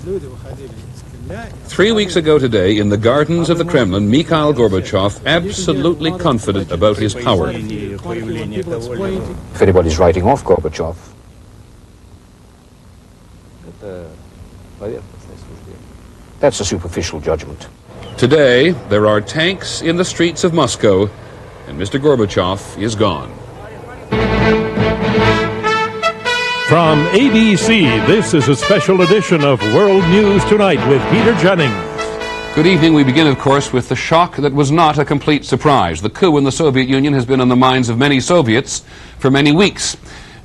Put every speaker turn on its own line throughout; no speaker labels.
3 weeks ago today, in the gardens of the Kremlin, Mikhail Gorbachev absolutely confident about his power.
If anybody's writing off Gorbachev, that's a superficial judgment.
Today, there are tanks in the streets of Moscow, and Mr. Gorbachev is gone.
From ABC, this is a special edition of World News Tonight with Peter Jennings.
Good evening. We begin, of course, with the shock that was not a complete surprise. The coup in the Soviet Union has been on the minds of many Soviets for many weeks.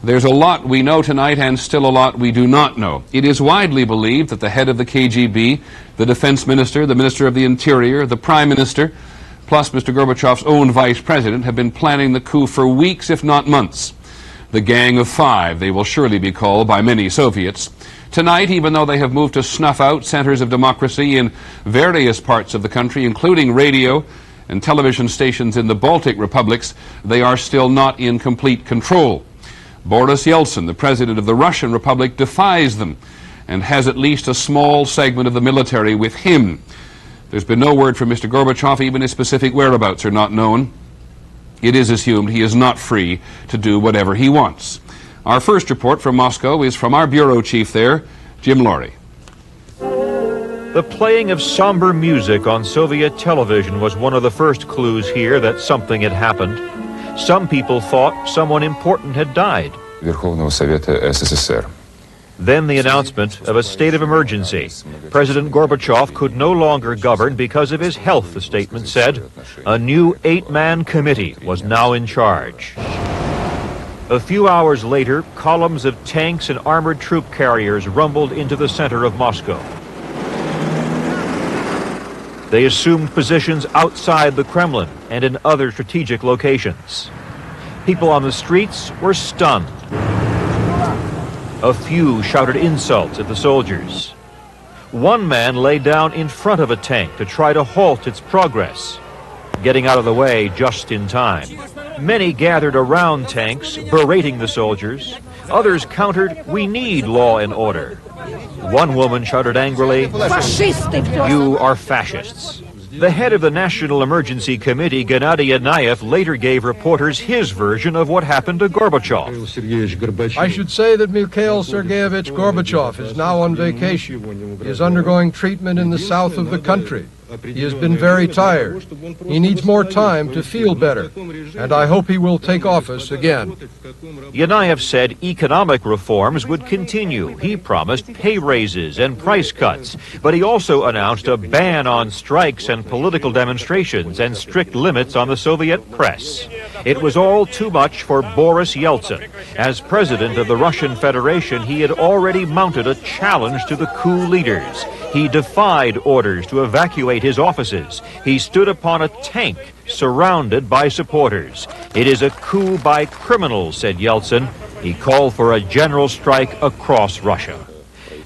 There's a lot we know tonight and still a lot we do not know. It is widely believed that the head of the KGB, the defense minister, the minister of the interior, the prime minister, plus Mr. Gorbachev's own vice president have been planning the coup for weeks, if not months. The Gang of Five, they will surely be called by many Soviets. Tonight, even though they have moved to snuff out centers of democracy in various parts of the country, including radio and television stations in the Baltic republics, they are still not in complete control. Boris Yeltsin, the president of the Russian Republic, defies them and has at least a small segment of the military with him. There's been no word from Mr. Gorbachev. Even his specific whereabouts are not known. It is assumed he is not free to do whatever he wants. Our first report from Moscow is from our bureau chief there, Jim Laurie.
The playing of somber music on Soviet television was one of the first clues here that something had happened. Some people thought someone important had died.
Верховного Совета СССР.
Then the announcement of a state of emergency. President Gorbachev could no longer govern because of his health, the statement said. A new 8-man committee was now in charge. A few hours later, columns of tanks and armored troop carriers rumbled into the center of Moscow. They assumed positions outside the Kremlin and in other strategic locations. People on the streets were stunned. A few shouted insults at the soldiers. One man lay down in front of a tank to try to halt its progress, getting out of the way just in time. Many gathered around tanks, berating the soldiers. Others countered, "We need law and order." One woman shouted angrily, "You are fascists." The head of the National Emergency Committee, Gennady Yanayev, later gave reporters his version of what happened to Gorbachev.
I should say that Mikhail Sergeyevich Gorbachev is now on vacation. He is undergoing treatment in the south of the country. He has been very tired. He needs more time to feel better, and I hope he will take office again.
Yanayev said economic reforms would continue. He promised pay raises and price cuts, but he also announced a ban on strikes and political demonstrations and strict limits on the Soviet press. It was all too much for Boris Yeltsin. As president of the Russian Federation, he had already mounted a challenge to the coup leaders. He defied orders to evacuate his offices. He stood upon a tank surrounded by supporters. It is a coup by criminals, said Yeltsin. He called for a general strike across Russia.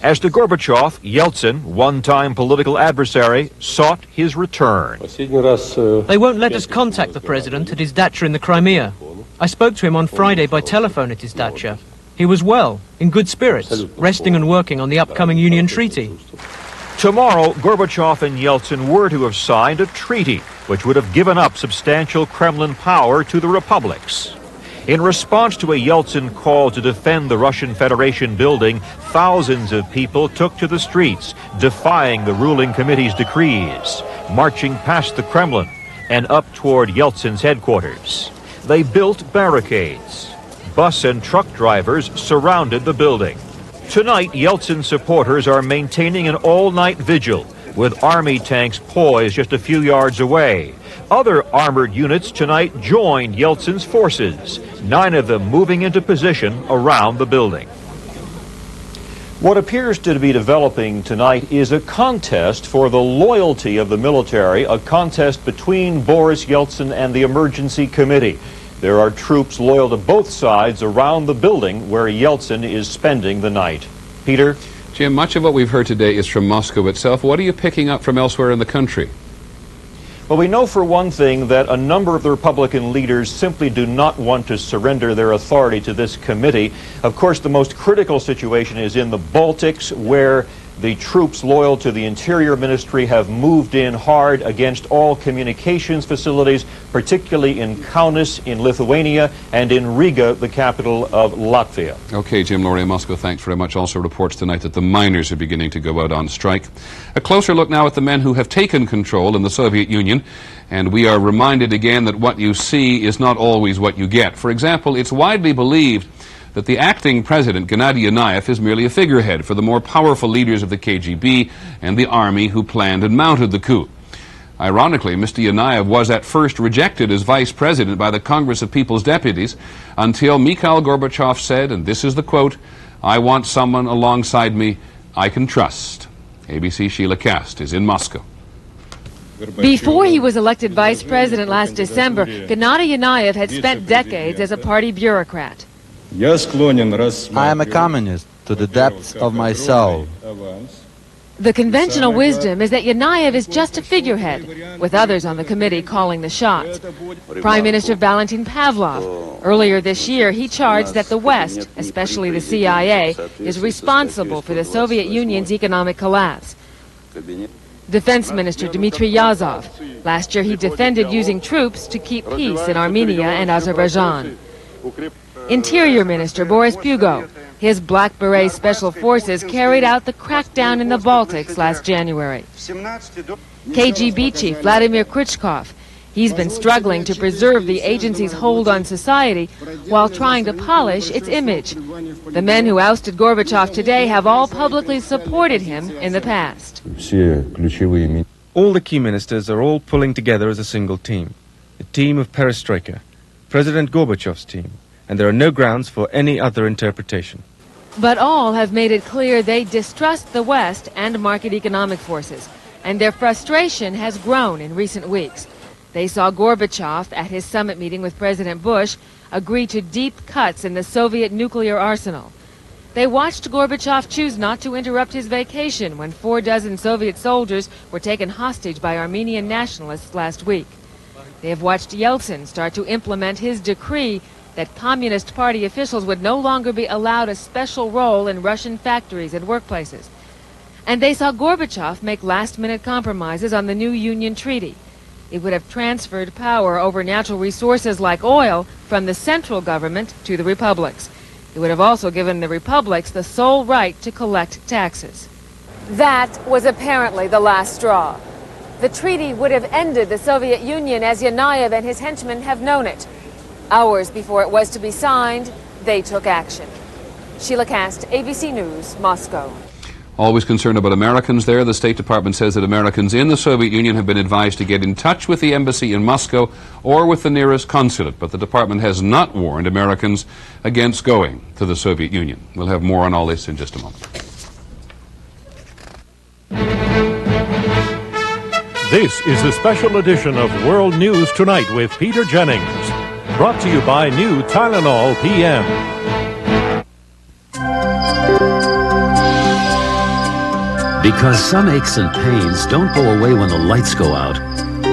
As to Gorbachev, Yeltsin, one-time political adversary, sought his return.
They won't let us contact the president at his dacha in the Crimea. I spoke to him on Friday by telephone at his dacha. He was well, in good spirits, resting and working on the upcoming Union Treaty.
Tomorrow, Gorbachev and Yeltsin were to have signed a treaty which would have given up substantial Kremlin power to the republics. In response to a Yeltsin call to defend the Russian Federation building, thousands of people took to the streets, defying the ruling committee's decrees, marching past the Kremlin and up toward Yeltsin's headquarters. They built barricades. Bus and truck drivers surrounded the building. Tonight, Yeltsin supporters are maintaining an all-night vigil, with army tanks poised just a few yards away. Other armored units tonight joined Yeltsin's forces, 9 of them moving into position around the building. What appears to be developing tonight is a contest for the loyalty of the military, a contest between Boris Yeltsin and the Emergency Committee. There are troops loyal to both sides around the building where Yeltsin is spending the night. Peter?
Jim, much of what we've heard today is from Moscow itself. What are you picking up from elsewhere in the country?
Well, we know for one thing that a number of the Republican leaders simply do not want to surrender their authority to this committee. Of course, the most critical situation is in the Baltics, where The troops loyal to the Interior Ministry have moved in hard against all communications facilities, particularly in Kaunas in Lithuania and in Riga, the capital of Latvia.
Okay, Jim Laurie in Moscow, thanks very much. Also reports tonight that the miners are beginning to go out on strike. A closer look now at the men who have taken control in the Soviet Union, and we are reminded again that what you see is not always what you get. For example, it's widely believed that the acting president, Gennady Yanayev, is merely a figurehead for the more powerful leaders of the KGB and the army who planned and mounted the coup. Ironically, Mr. Yanayev was at first rejected as vice president by the Congress of People's Deputies until Mikhail Gorbachev said, and this is the quote, "I want someone alongside me I can trust." ABC Sheila Kast is in Moscow.
Before he was elected vice president last December, Gennady Yanayev had spent decades as a party bureaucrat.
I am a communist to the depths of my soul.
The conventional wisdom is that Yanayev is just a figurehead, with others on the committee calling the shots. Prime Minister Valentin Pavlov. Earlier this year, he charged that the West, especially the CIA, is responsible for the Soviet Union's economic collapse. Defense Minister Dmitry Yazov. Last year, he defended using troops to keep peace in Armenia and Azerbaijan. Interior Minister Boris Pugo. His Black Beret Special Forces carried out the crackdown in the Baltics last January. KGB chief Vladimir Krichkov. He's been struggling to preserve the agency's hold on society while trying to polish its image. The men who ousted Gorbachev today have all publicly supported him in the past.
All the key ministers are all pulling together as a single team. A team of perestroika. President Gorbachev's team. And there are no grounds for any other interpretation.
But all have made it clear they distrust the West and market economic forces, and their frustration has grown in recent weeks. They saw Gorbachev at his summit meeting with President Bush agree to deep cuts in the Soviet nuclear arsenal. They watched Gorbachev choose not to interrupt his vacation when 4 Soviet soldiers were taken hostage by Armenian nationalists last week. They have watched Yeltsin start to implement his decree that Communist Party officials would no longer be allowed a special role in Russian factories and workplaces. And they saw Gorbachev make last-minute compromises on the new Union Treaty. It would have transferred power over natural resources like oil from the central government to the republics. It would have also given the republics the sole right to collect taxes. That was apparently the last straw. The treaty would have ended the Soviet Union as Yanayev and his henchmen have known it. Hours before it was to be signed, they took action. Sheila Kast, ABC News, Moscow.
Always concerned about Americans there. The State Department says that Americans in the Soviet Union have been advised to get in touch with the embassy in Moscow or with the nearest consulate, but the department has not warned Americans against going to the Soviet Union. We'll have more on all this in just a moment.
This is a special edition of World News Tonight with Peter Jennings. Brought to you by new Tylenol PM.
Because some aches and pains don't go away when the lights go out,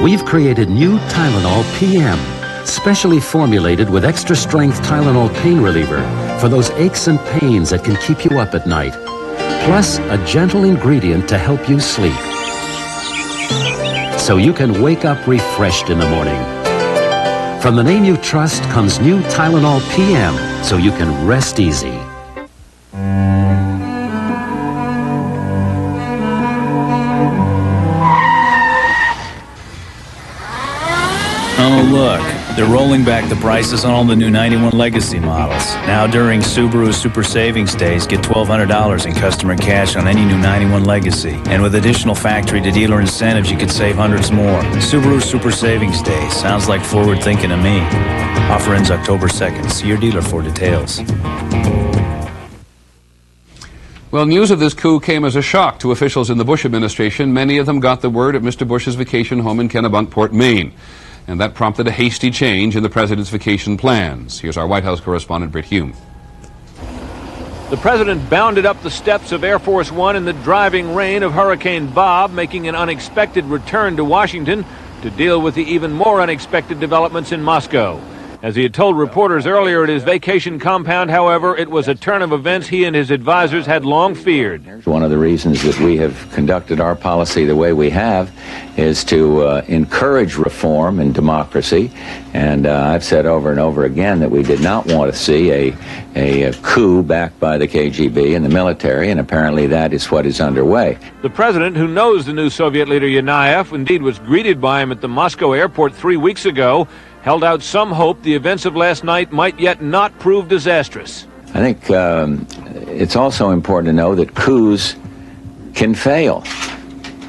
we've created new Tylenol PM, specially formulated with extra-strength Tylenol pain reliever for those aches and pains that can keep you up at night, plus a gentle ingredient to help you sleep, so you can wake up refreshed in the morning. From the name you trust comes new Tylenol PM, so you can rest easy.
Oh, look. They're rolling back the prices on all the new 91 Legacy models. Now during Subaru Super Savings Days, get $1,200 in customer cash on any new 91 Legacy. And with additional factory-to-dealer incentives, you could save hundreds more. Subaru Super Savings Days. Sounds like forward thinking to me. Offer ends October 2nd. See your dealer for details.
Well, news of this coup came as a shock to officials in the Bush administration. Many of them got the word at Mr. Bush's vacation home in Kennebunkport, Maine. And that prompted a hasty change in the president's vacation plans. Here's our White House correspondent, Britt Hume.
The president bounded up the steps of Air Force One in the driving rain of Hurricane Bob, making an unexpected return to Washington to deal with the even more unexpected developments in Moscow.
As he had told reporters earlier at his vacation compound, however, it was a turn of events he and his advisors had long feared.
One of the reasons that we have conducted our policy the way we have is to encourage reform and democracy. And I've said over and over again that we did not want to see a coup backed by the KGB and the military, and apparently that is what is underway.
The president, who knows the new Soviet leader Yanayev, indeed was greeted by him at the Moscow airport 3 weeks ago, held out some hope the events of last night might yet not prove disastrous.
I think it's also important to know that coups can fail.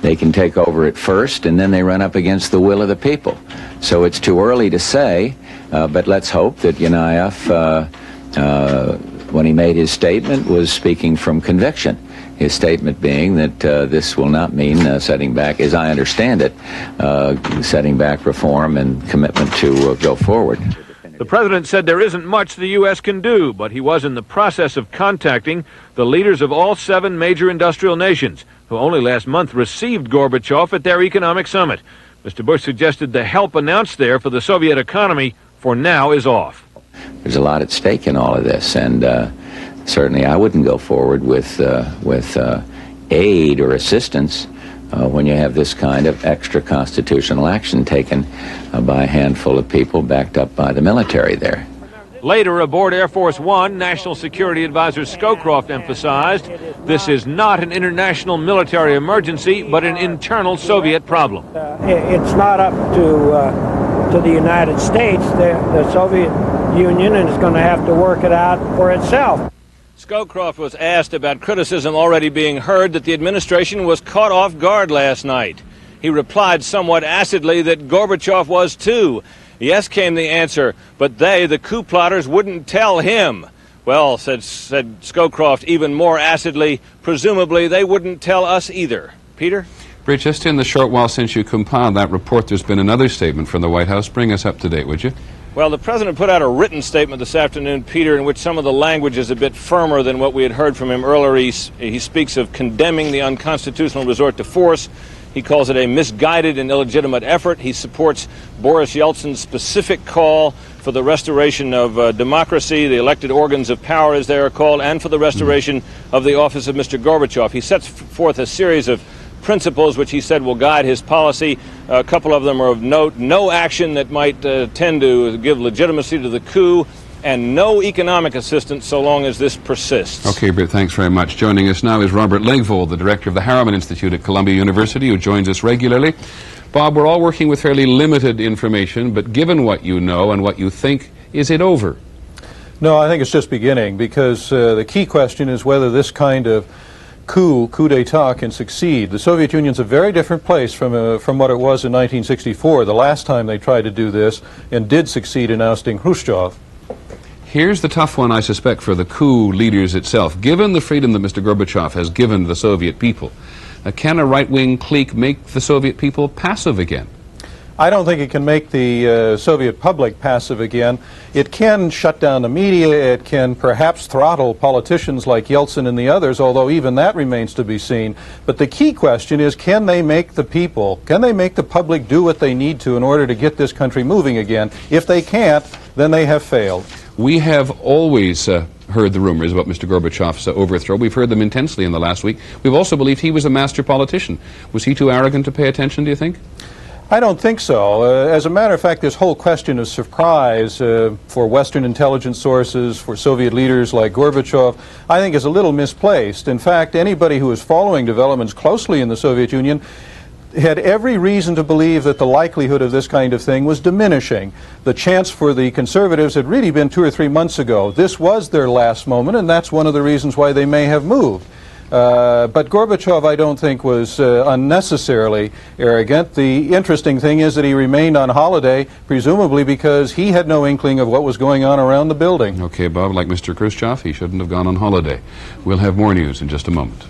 They can take over at first, and then they run up against the will of the people. So it's too early to say, but let's hope that Yanayev, when he made his statement, was speaking from conviction. His statement being that this will not mean setting back, as I understand it, setting back reform and commitment to go forward.
The president said there isn't much the U.S. can do, but he was in the process of contacting the leaders of all 7 major industrial nations, who only last month received Gorbachev at their economic summit. Mr. Bush suggested the help announced there for the Soviet economy for now is off.
There's a lot at stake in all of this, and certainly I wouldn't go forward with aid or assistance when you have this kind of extra-constitutional action taken by a handful of people backed up by the military there.
Later, aboard Air Force One, National Security Advisor Scowcroft emphasized this is not an international military emergency, but an internal Soviet problem.
It's not up to the United States. The Soviet Union is going to have to work it out for itself.
Scowcroft was asked about criticism already being heard that the administration was caught off guard last night. He replied somewhat acidly that Gorbachev was too. Yes, came the answer, but they, the coup plotters, wouldn't tell him. Well, said Scowcroft even more acidly, presumably they wouldn't tell us either. Peter?
Britt, just in the short while since you compiled that report, there's been another statement from the White House. Bring us up to date, would you?
Well, the president put out a written statement this afternoon, Peter, in which some of the language is a bit firmer than what we had heard from him earlier. He speaks of condemning the unconstitutional resort to force. He calls it a misguided and illegitimate effort. He supports Boris Yeltsin's specific call for the restoration of democracy, the elected organs of power, as they are called, and for the restoration of the office of Mr. Gorbachev. He sets forth a series of principles which he said will guide his policy. A couple of them are of note: no action that might tend to give legitimacy to the coup, and no economic assistance so long as this persists.
Okay, Britt, thanks very much. Joining us now is Robert Legvold, the director of the Harriman Institute at Columbia University, who joins us regularly. Bob, we're all working with fairly limited information, but given what you know and what you think, is it over?
No, I think it's just beginning, because the key question is whether this kind of coup d'etat can succeed. The Soviet Union's a very different place from what it was in 1964, the last time they tried to do this, and did succeed in ousting Khrushchev.
Here's the tough one, I suspect, for the coup leaders itself. Given the freedom that Mr. Gorbachev has given the Soviet people, can a right-wing clique make the Soviet people passive again?
I don't think it can make the Soviet public passive again. It can shut down the media. It can perhaps throttle politicians like Yeltsin and the others, although even that remains to be seen. But the key question is, can they make the people, can they make the public do what they need to in order to get this country moving again? If they can't, then they have failed.
We have always heard the rumors about Mr. Gorbachev's overthrow. We've heard them intensely in the last week. We've also believed he was a master politician. Was he too arrogant to pay attention, do you think?
I don't think so. As a matter of fact, this whole question of surprise for Western intelligence sources, for Soviet leaders like Gorbachev, I think is a little misplaced. In fact, anybody who is following developments closely in the Soviet Union had every reason to believe that the likelihood of this kind of thing was diminishing. The chance for the conservatives had really been 2 or 3 months ago. This was their last moment, and that's one of the reasons why they may have moved. But Gorbachev, I don't think, was unnecessarily arrogant. The interesting thing is that he remained on holiday, presumably because he had no inkling of what was going on around the building.
Okay, Bob, like Mr. Khrushchev, he shouldn't have gone on holiday. We'll have more news in just a moment.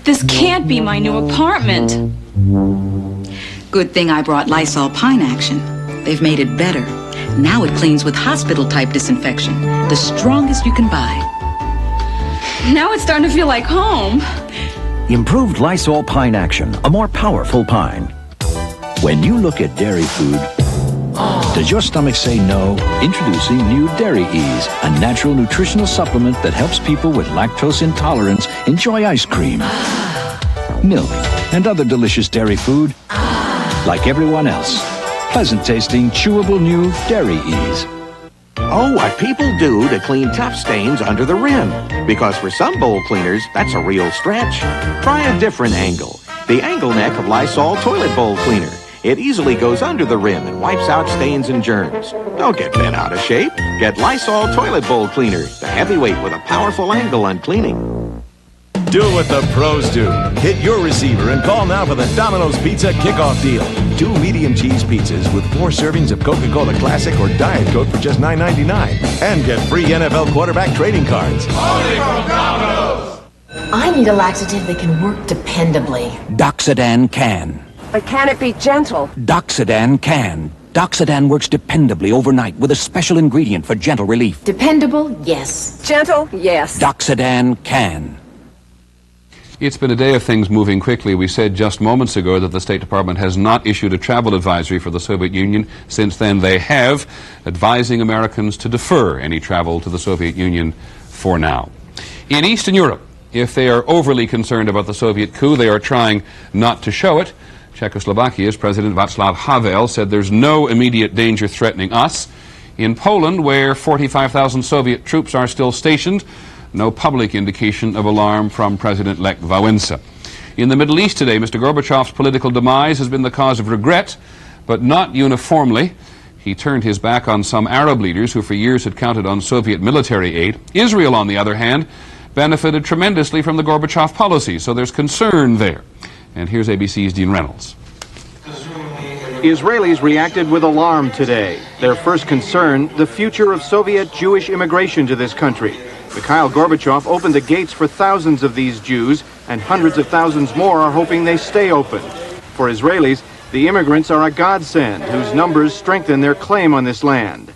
This can't be my new apartment.
Good thing I brought Lysol Pine Action. They've made it better. Now it cleans with hospital-type disinfection, the strongest you can buy.
Now it's starting to feel like home.
Improved Lysol Pine Action, a more powerful pine. When you look at dairy food, does your stomach say no? Introducing new Dairy Ease, a natural nutritional supplement that helps people with lactose intolerance enjoy ice cream, milk, and other delicious dairy food like everyone else. Pleasant tasting, chewable new Dairy Ease.
Oh, what people do to clean tough stains under the rim. Because for some bowl cleaners, that's a real stretch. Try a different angle. The angle neck of Lysol Toilet Bowl Cleaner. It easily goes under the rim and wipes out stains and germs. Don't get bent out of shape. Get Lysol Toilet Bowl Cleaner, the heavyweight with a powerful angle on cleaning.
Do what the pros do. Hit your receiver and call now for the Domino's Pizza Kickoff Deal. 2 medium cheese pizzas with 4 servings of Coca-Cola Classic or Diet Coke for just $9.99. And get free NFL quarterback trading cards.
Only from Domino's! I need a laxative that can work dependably.
Doxadan can.
But can it be gentle?
Doxadan can. Doxadan works dependably overnight with a special ingredient for gentle relief.
Dependable, yes. Gentle, yes.
Doxadan can.
It's been a day of things moving quickly. We said just moments ago that the State Department has not issued a travel advisory for the Soviet Union. Since then, they have, advising Americans to defer any travel to the Soviet Union for now. In Eastern Europe, if they are overly concerned about the Soviet coup, they are trying not to show it. Czechoslovakia's President Václav Havel said there's no immediate danger threatening us. In Poland, where 45,000 Soviet troops are still stationed, no public indication of alarm from President Lech Wałęsa. In the Middle East today, Mr. Gorbachev's political demise has been the cause of regret, but not uniformly. He turned his back on some Arab leaders who for years had counted on Soviet military aid. Israel, on the other hand, benefited tremendously from the Gorbachev policy, so there's concern there. And here's ABC's Dean Reynolds.
Israelis reacted with alarm today. Their first concern, the future of Soviet Jewish immigration to this country. Mikhail Gorbachev opened the gates for thousands of these Jews, and hundreds of thousands more are hoping they stay open. For Israelis, the immigrants are a godsend whose numbers strengthen their claim on this land.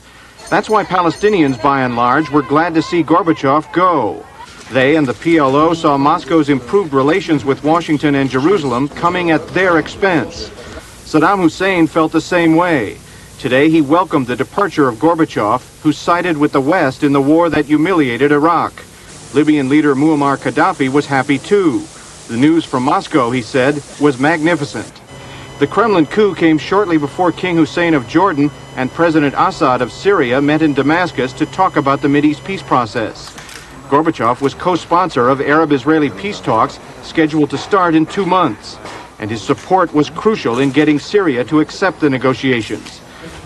That's why Palestinians, by and large, were glad to see Gorbachev go. They and the PLO saw Moscow's improved relations with Washington and Jerusalem coming at their expense. Saddam Hussein felt the same way. Today he welcomed the departure of Gorbachev, who sided with the West in the war that humiliated Iraq. Libyan leader Muammar Gaddafi was happy too. The news from Moscow, he said, was magnificent. The Kremlin coup came shortly before King Hussein of Jordan and President Assad of Syria met in Damascus to talk about the Mideast peace process. Gorbachev was co-sponsor of Arab-Israeli peace talks scheduled to start in 2 months, and his support was crucial in getting Syria to accept the negotiations.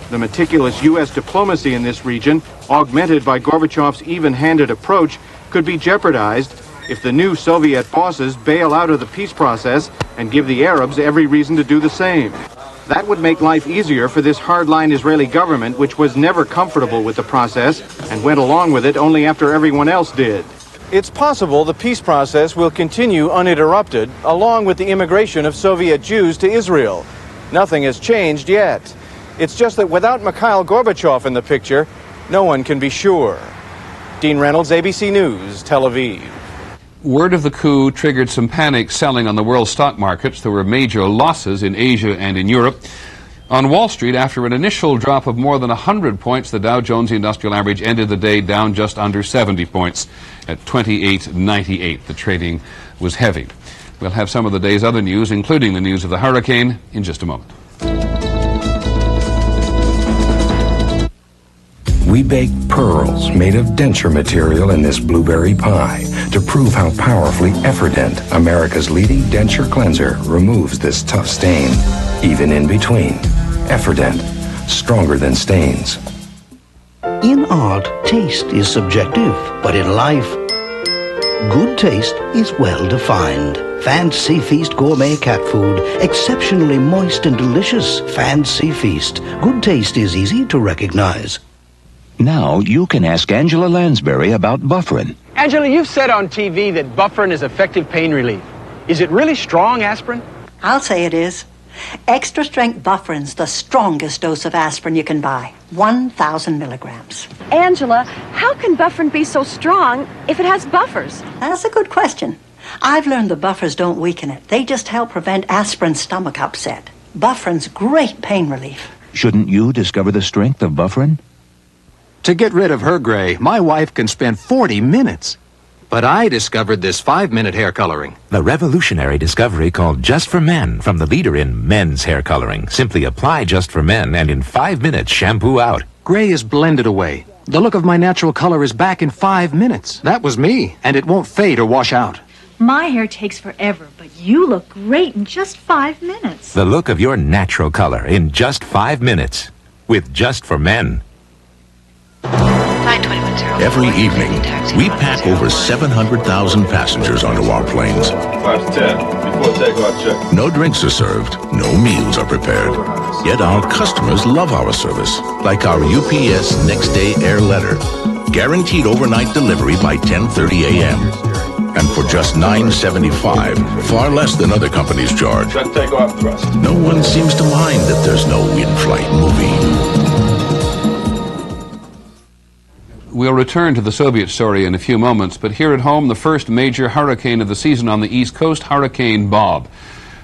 The meticulous U.S. diplomacy in this region, augmented by Gorbachev's even-handed approach, could be jeopardized if the new Soviet bosses bail out of the peace process and give the Arabs every reason to do the same. That would make life easier for this hardline Israeli government, which was never comfortable with the process and went along with it only after everyone else did. It's possible the peace process will continue uninterrupted, along with the immigration of Soviet Jews to Israel. Nothing has changed yet. It's just that without Mikhail Gorbachev in the picture, no one can be sure. Dean Reynolds, ABC News, Tel Aviv.
Word of the coup triggered some panic selling on the world stock markets. There were major losses in Asia and in Europe. On Wall Street, after an initial drop of more than 100 points, the Dow Jones Industrial Average ended the day down just under 70 points at 28.98. The trading was heavy. We'll have some of the day's other news, including the news of the hurricane, in just a moment.
We bake pearls made of denture material in this blueberry pie to prove how powerfully Efferdent, America's leading denture cleanser, removes this tough stain, even in between. Efferdent, stronger than stains.
In art, taste is subjective, but in life, good taste is well defined. Fancy Feast gourmet cat food, exceptionally moist and delicious. Fancy Feast. Good taste is easy to recognize.
Now you can ask Angela Lansbury about Bufferin.
Angela, you've said on TV that Bufferin is effective pain relief. Is it really strong aspirin?
I'll say it is. Extra strength Bufferin's the strongest dose of aspirin you can buy. 1,000 milligrams.
Angela, how can Bufferin be so strong if it has buffers?
That's a good question. I've learned the buffers don't weaken it. They just help prevent aspirin's stomach upset. Bufferin's great pain relief.
Shouldn't you discover the strength of Bufferin?
To get rid of her gray, my wife can spend 40 minutes. But I discovered this 5-minute hair coloring.
The revolutionary discovery called Just for Men from the leader in men's hair coloring. Simply apply Just for Men and in 5 minutes shampoo out.
Gray is blended away. The look of my natural color is back in 5 minutes. That was me, and it won't fade or wash out.
My hair takes forever, but you look great in just 5 minutes.
The look of your natural color in just 5 minutes. With Just for Men.
Every evening, we pack over 700,000 passengers onto our planes.
5 to 10. Before takeoff, check.
No drinks are served, no meals are prepared. Yet our customers love our service, like our UPS Next Day Air Letter. Guaranteed overnight delivery by 10:30 a.m. And for just $9.75, far less than other companies charge.
Check takeoff thrust.
No one seems to mind that there's no in-flight movie.
We'll return to the Soviet story in a few moments, but here at home, the first major hurricane of the season on the East Coast, Hurricane Bob.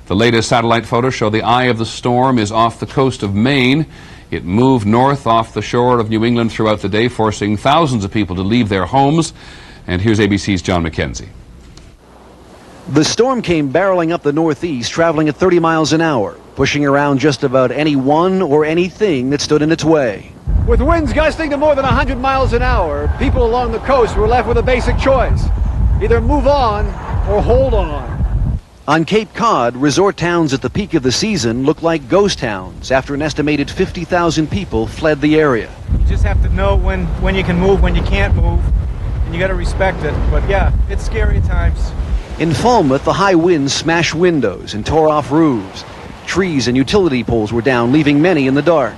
The latest satellite photos show the eye of the storm is off the coast of Maine. It moved north off the shore of New England throughout the day, forcing thousands of people to leave their homes. And here's ABC's John McKenzie.
The storm came barreling up the northeast, traveling at 30 miles an hour, pushing around just about anyone or anything that stood in its way.
With winds gusting to more than 100 miles an hour, people along the coast were left with a basic choice. Either move on or hold on.
On Cape Cod, resort towns at the peak of the season looked like ghost towns after an estimated 50,000 people fled the area.
You just have to know when you can move, when you can't move, and you got to respect it. But yeah, it's scary at times.
In Falmouth, the high winds smashed windows and tore off roofs. Trees and utility poles were down, leaving many in the dark.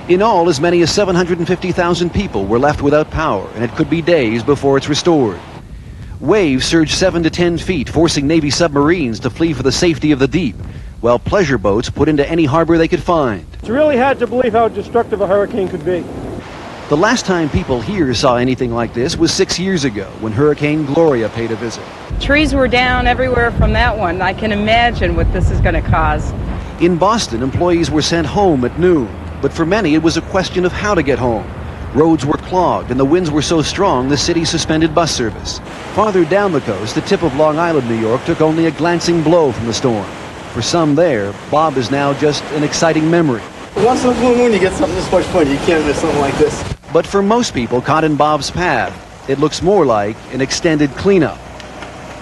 In all, as many as 750,000 people were left without power, and it could be days before it's restored. Waves surged 7 to 10 feet, forcing Navy submarines to flee for the safety of the deep, while pleasure boats put into any harbor they could find.
It's really hard to believe how destructive a hurricane could be.
The last time people here saw anything like this was 6 years ago, when Hurricane Gloria paid a visit.
Trees were down everywhere from that one. I can imagine what this is going to cause.
In Boston, employees were sent home at noon, but for many it was a question of how to get home. Roads were clogged and the winds were so strong the city suspended bus service. Farther down the coast, the tip of Long Island, New York, took only a glancing blow from the storm. For some there, Bob is now just an exciting memory.
Once in a blue moon you get something this much fun, you can't miss something like this.
But for most people caught in Bob's path, it looks more like an extended cleanup.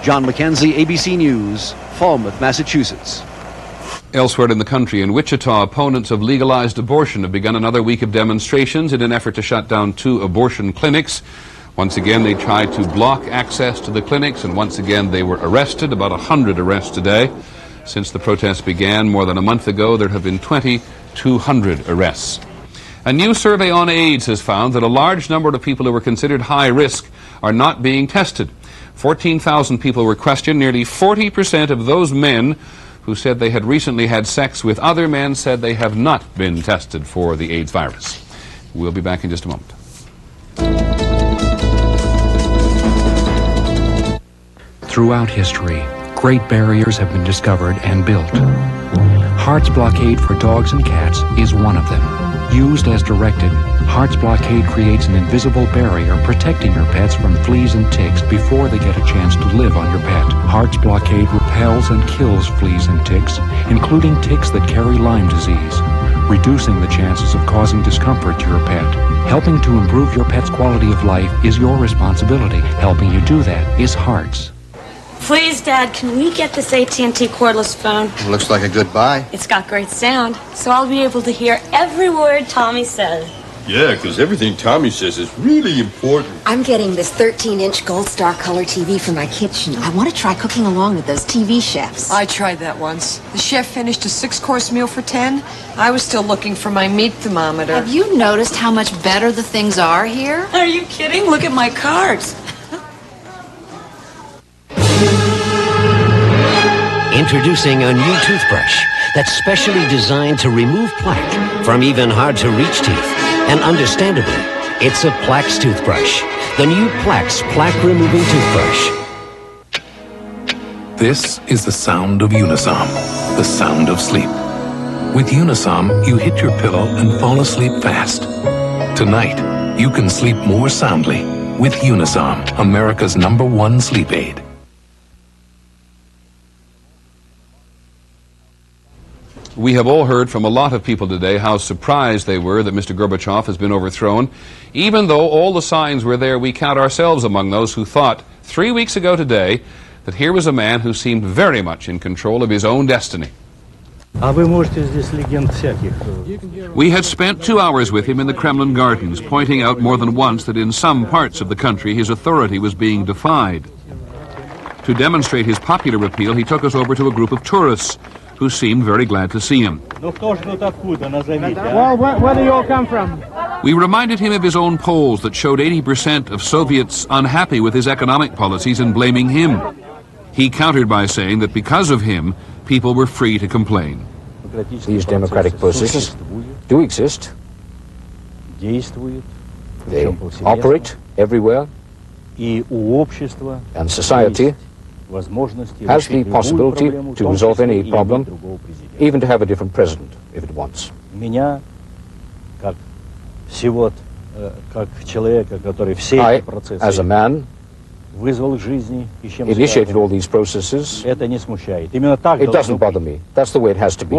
John McKenzie, ABC News, Falmouth, Massachusetts.
Elsewhere in the country, in Wichita, opponents of legalized abortion have begun another week of demonstrations in an effort to shut down 2 abortion clinics. Once again, they tried to block access to the clinics, and once again they were arrested, about 100 arrests today. Since the protests began more than a month ago, there have been 2,200 arrests. A new survey on AIDS has found that a large number of people who were considered high risk are not being tested. 14,000 people were questioned. Nearly 40% of those men who said they had recently had sex with other men said they have not been tested for the AIDS virus. We'll be back in just a moment.
Throughout history, great barriers have been discovered and built. Heart's Blockade for dogs and cats is one of them. Used as directed, Heart's Blockade creates an invisible barrier protecting your pets from fleas and ticks before they get a chance to live on your pet. Heart's Blockade repels and kills fleas and ticks, including ticks that carry Lyme disease, reducing the chances of causing discomfort to your pet. Helping to improve your pet's quality of life is your responsibility. Helping you do that is Heart's.
Please, Dad, can we get this AT&T cordless phone?
Looks like a good buy.
It's got great sound, so I'll be able to hear every word Tommy says.
Yeah, because everything Tommy says is really important.
I'm getting this 13-inch Gold Star color TV for my kitchen. I want to try cooking along with those TV chefs.
I tried that once. The chef finished a 6-course meal for 10. I was still looking for my meat thermometer.
Have you noticed how much better the things are here?
Are you kidding? Look at my cards.
Introducing a new toothbrush that's specially designed to remove plaque from even hard-to-reach teeth. And understandably, it's a Plax toothbrush. The new Plax plaque-removing toothbrush.
This is the sound of Unisom, the sound of sleep. With Unisom, you hit your pillow and fall asleep fast. Tonight, you can sleep more soundly with Unisom, America's #1 sleep aid.
We have all heard from a lot of people today how surprised they were that Mr. Gorbachev has been overthrown. Even though all the signs were there, we count ourselves among those who thought 3 weeks ago today that here was a man who seemed very much in control of his own destiny. We had spent 2 hours with him in the Kremlin gardens, pointing out more than once that in some parts of the country his authority was being defied. To demonstrate his popular appeal, he took us over to a group of tourists who seemed very glad to see him.
Well, where do you all come from?
We reminded him of his own polls that showed 80% of Soviets unhappy with his economic policies and blaming him. He countered by saying that because of him, people were free to complain.
These democratic processes do exist. They operate everywhere, and society has the possibility to resolve any problem, even to have a different president if it wants. I, as a man, initiated all these processes. It doesn't bother me. That's the way it has to be.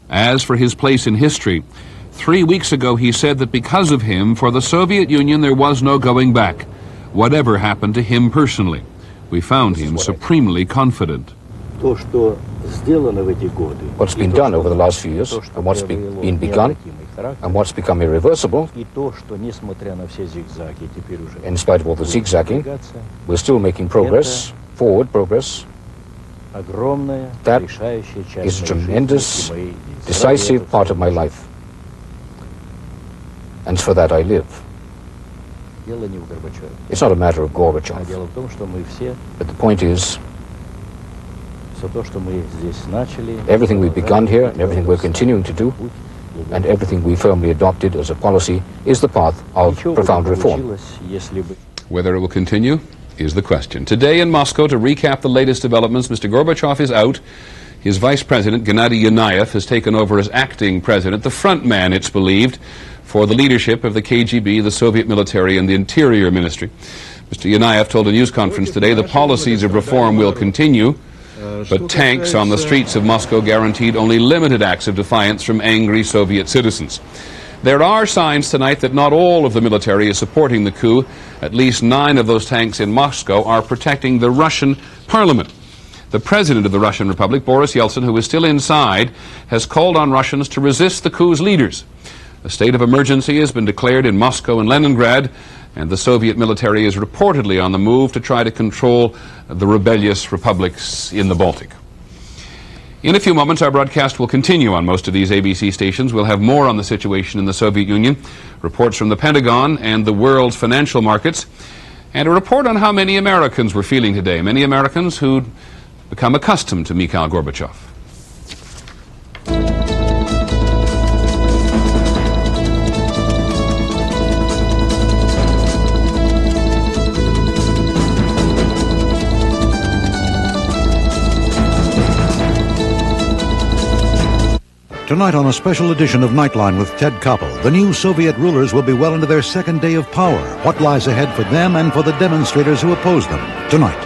As for his place in history, 3 weeks ago he said that because of him, for the Soviet Union there was no going back, whatever happened to him personally. We found him supremely confident.
What's been done over the last few years, and what's been begun, and what's become irreversible, in spite of all the zigzagging, we're still making progress, forward progress. That is a tremendous, decisive part of my life. And for that I live. It's not a matter of Gorbachev. But the point is, everything we've begun here, and everything we're continuing to do, and everything we firmly adopted as a policy is the path of profound reform.
Whether it will continue is the question. Today in Moscow, to recap the latest developments, Mr. Gorbachev is out. His vice president, Gennady Yanayev, has taken over as acting president, the front man, it's believed, for the leadership of the KGB, the Soviet military, and the Interior Ministry. Mr. Yanayev told a news conference today the policies of reform will continue, but tanks on the streets of Moscow guaranteed only limited acts of defiance from angry Soviet citizens. There are signs tonight that not all of the military is supporting the coup. At least 9 of those tanks in Moscow are protecting the Russian parliament. The president of the Russian Republic, Boris Yeltsin, who is still inside, has called on Russians to resist the coup's leaders. A state of emergency has been declared in Moscow and Leningrad, and the Soviet military is reportedly on the move to try to control the rebellious republics in the Baltic. In a few moments, our broadcast will continue on most of these ABC stations. We'll have more on the situation in the Soviet Union, reports from the Pentagon and the world's financial markets, and a report on how many Americans were feeling today, many Americans who'd become accustomed to Mikhail Gorbachev.
Tonight on a special edition of Nightline with Ted Koppel, the new Soviet rulers will be well into their second day of power. What lies ahead for them and for the demonstrators who oppose them? Tonight.